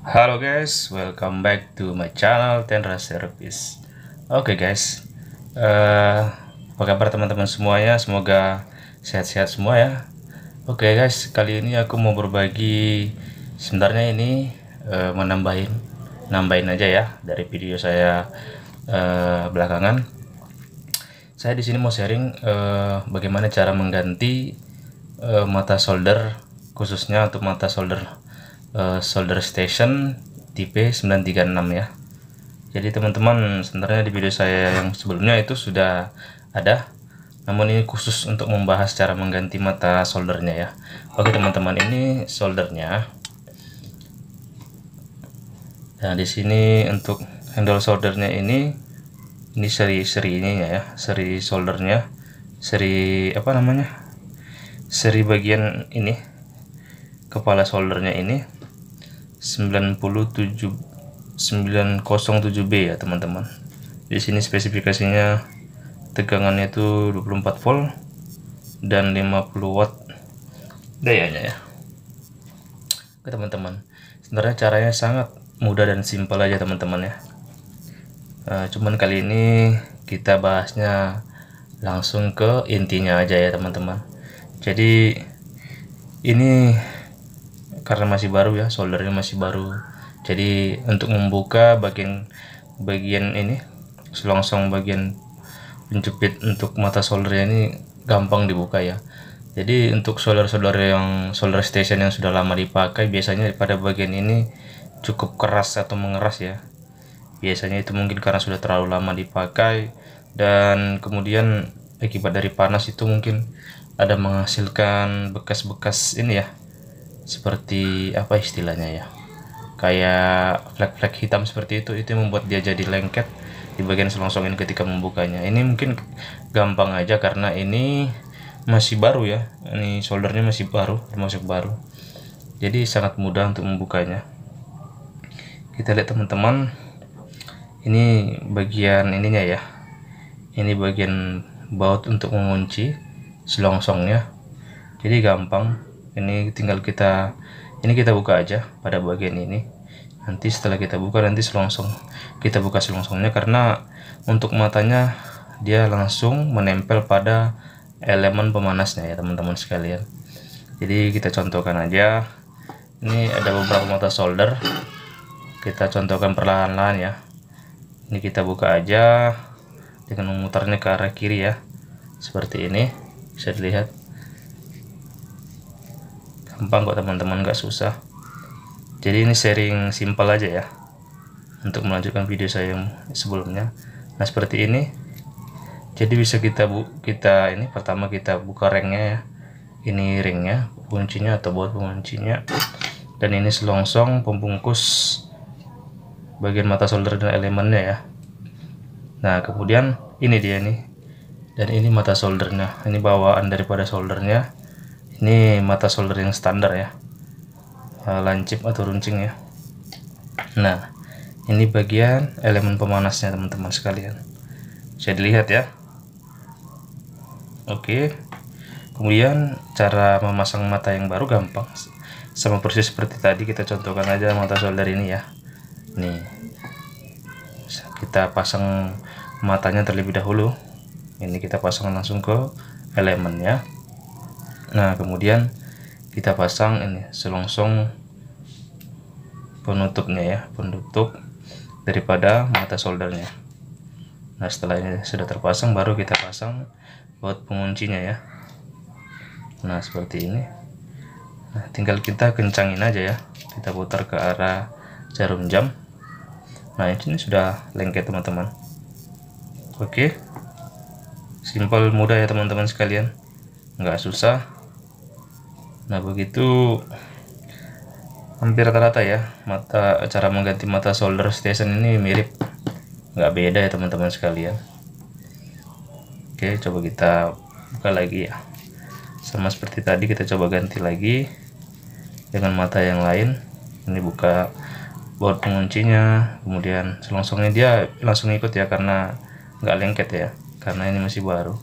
Halo guys, welcome back to my channel Tenra Service. Oke guys, apa kabar teman-teman semuanya? Semoga sehat-sehat semua ya. Oke guys, kali ini aku mau berbagi. Sebenarnya ini nambahin aja ya dari video saya belakangan. Saya di sini mau sharing bagaimana cara mengganti mata solder, khususnya untuk mata solder solder station tipe 936 ya. Jadi teman-teman, sebenarnya di video saya yang sebelumnya itu sudah ada, namun ini khusus untuk membahas cara mengganti mata soldernya ya. Oke teman-teman, ini soldernya. Nah di sini untuk handle soldernya ini seri ininya ya, seri soldernya, seri apa namanya, seri bagian ini kepala soldernya ini 907B ya teman-teman. Di sini spesifikasinya tegangannya itu 24 volt dan 50 watt dayanya ya. Oke teman-teman, sebenarnya caranya sangat mudah dan simpel aja teman-teman ya. Cuman kali ini kita bahasnya langsung ke intinya aja ya teman-teman. Jadi ini karena masih baru ya, soldernya masih baru, jadi untuk membuka bagian ini selongsong bagian penjepit untuk mata soldernya ini gampang dibuka ya. Jadi untuk solder yang solder station yang sudah lama dipakai, biasanya pada bagian ini cukup keras atau mengeras ya. Biasanya itu mungkin karena sudah terlalu lama dipakai, dan kemudian akibat dari panas itu mungkin ada menghasilkan bekas-bekas ini ya, seperti apa istilahnya ya, kayak flek-flek hitam seperti itu yang membuat dia jadi lengket di bagian selongsong ini ketika membukanya. Ini mungkin gampang aja karena ini masih baru ya, ini soldernya masih baru, termasuk baru, jadi sangat mudah untuk membukanya. Kita lihat teman-teman, ini bagian ininya ya, ini bagian baut untuk mengunci selongsongnya, jadi gampang. Ini tinggal kita buka aja pada bagian ini. Nanti setelah kita buka, nanti kita buka selongsongnya, karena untuk matanya dia langsung menempel pada elemen pemanasnya ya teman-teman sekalian. Jadi kita contohkan aja. Ini ada beberapa mata solder, kita contohkan perlahan-lahan ya. Ini kita buka aja dengan memutarnya ke arah kiri ya, seperti ini, bisa dilihat. Gampang kok teman-teman, gak susah. Jadi ini sharing simpel aja ya untuk melanjutkan video saya yang sebelumnya. Nah seperti ini. Jadi bisa kita ini pertama kita buka ringnya ya. Ini ringnya, kuncinya atau baut penguncinya, dan ini selongsong pembungkus bagian mata solder dan elemennya ya. Nah kemudian ini dia nih, dan ini mata soldernya, ini bawaan daripada soldernya. Ini mata solder yang standar ya, lancip atau runcing ya. Nah ini bagian elemen pemanasnya teman-teman sekalian, bisa dilihat ya. Oke, kemudian cara memasang mata yang baru gampang, sama persis seperti tadi. Kita contohkan aja mata solder ini ya. Nih kita pasang matanya terlebih dahulu. Ini kita pasang langsung ke elemennya. Nah kemudian kita pasang ini selongsong penutupnya ya, penutup daripada mata soldernya. Nah setelah ini sudah terpasang, baru kita pasang baut penguncinya ya. Nah seperti ini. Nah tinggal kita kencangin aja ya, kita putar ke arah jarum jam. Nah ini sudah lengket teman-teman. Oke, simpel, mudah ya teman-teman sekalian, nggak susah. Nah begitu hampir rata-rata ya cara mengganti mata solder station ini mirip, nggak beda ya teman-teman sekalian. Oke, coba kita buka lagi ya, sama seperti tadi kita coba ganti lagi dengan mata yang lain. Ini buka baut penguncinya, kemudian selongsongnya dia langsung ikut ya, karena nggak lengket ya, karena ini masih baru.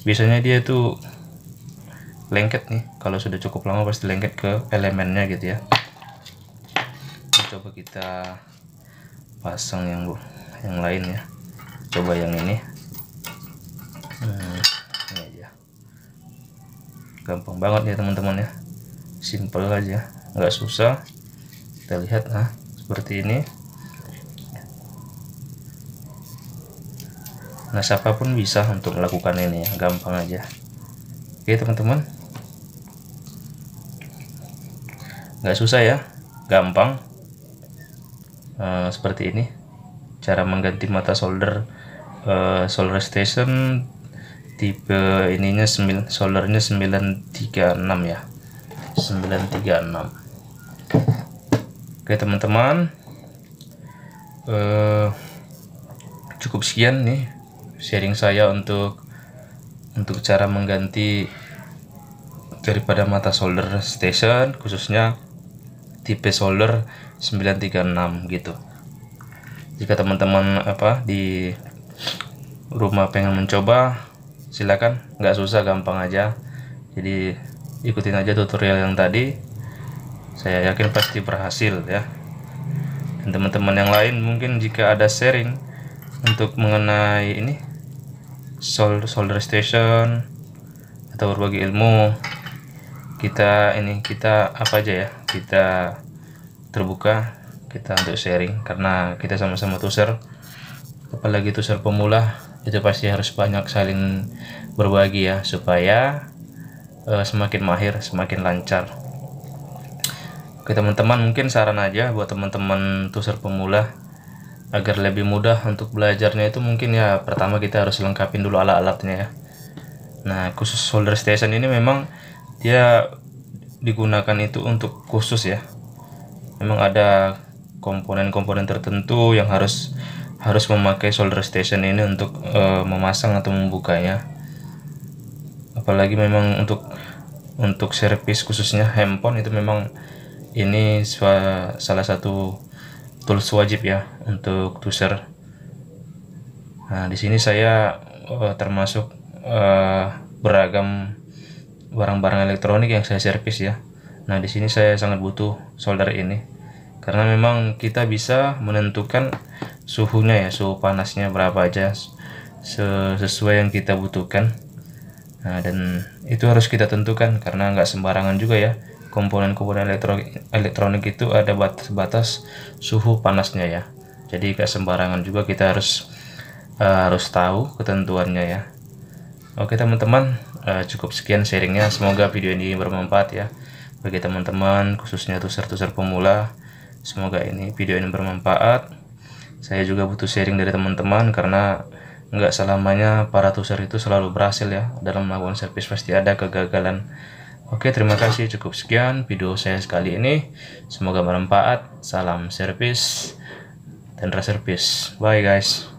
Biasanya dia itu lengket nih, kalau sudah cukup lama pasti lengket ke elemennya gitu ya. coba kita pasang yang lain ya. Coba yang ini. Ini aja. Gampang banget ya teman-teman ya. Simple aja, nggak susah. Kita lihat seperti ini. Nah, siapapun bisa untuk melakukan ini ya, gampang aja. Oke teman-teman, nggak susah ya, gampang. Seperti ini cara mengganti mata solder solder station tipe ininya soldernya 936 ya, 936. Oke teman-teman, cukup sekian nih sharing saya untuk cara mengganti daripada mata solder station, khususnya tipe solder 936 gitu. Jika teman-teman di rumah pengen mencoba, silakan, nggak susah, gampang aja. Jadi ikutin aja tutorial yang tadi, saya yakin pasti berhasil ya. Dan teman-teman yang lain mungkin jika ada sharing untuk mengenai ini solder station atau berbagi ilmu, kita apa aja ya, kita terbuka kita untuk sharing, karena kita sama-sama tuser, apalagi tuser pemula, itu pasti harus banyak saling berbagi ya, supaya semakin mahir, semakin lancar. Oke teman-teman, mungkin saran aja buat teman-teman tuser pemula agar lebih mudah untuk belajarnya itu, mungkin ya pertama kita harus lengkapin dulu alat-alatnya ya. Nah, khusus solder station ini memang dia digunakan itu untuk khusus ya. Memang ada komponen-komponen tertentu yang harus memakai solder station ini untuk memasang atau membukanya. Apalagi memang untuk servis khususnya handphone itu memang ini salah satu tools wajib ya untuk tuser. Nah, di sini saya termasuk beragam barang-barang elektronik yang saya servis ya. Nah, di sini saya sangat butuh solder ini, karena memang kita bisa menentukan suhunya ya, suhu panasnya berapa aja sesuai yang kita butuhkan. Nah, dan itu harus kita tentukan, karena nggak sembarangan juga ya, komponen-komponen elektronik itu ada batas suhu panasnya ya. Jadi nggak sembarangan juga, kita harus tahu ketentuannya ya. Oke teman-teman, cukup sekian sharingnya, semoga video ini bermanfaat ya bagi teman-teman, khususnya tuser-tuser pemula. Semoga video ini bermanfaat. Saya juga butuh sharing dari teman-teman, karena nggak selamanya para tuser itu selalu berhasil ya dalam melakukan servis, pasti ada kegagalan. Oke, terima kasih, cukup sekian video saya sekali ini, semoga bermanfaat. Salam servis dan reservis, bye guys.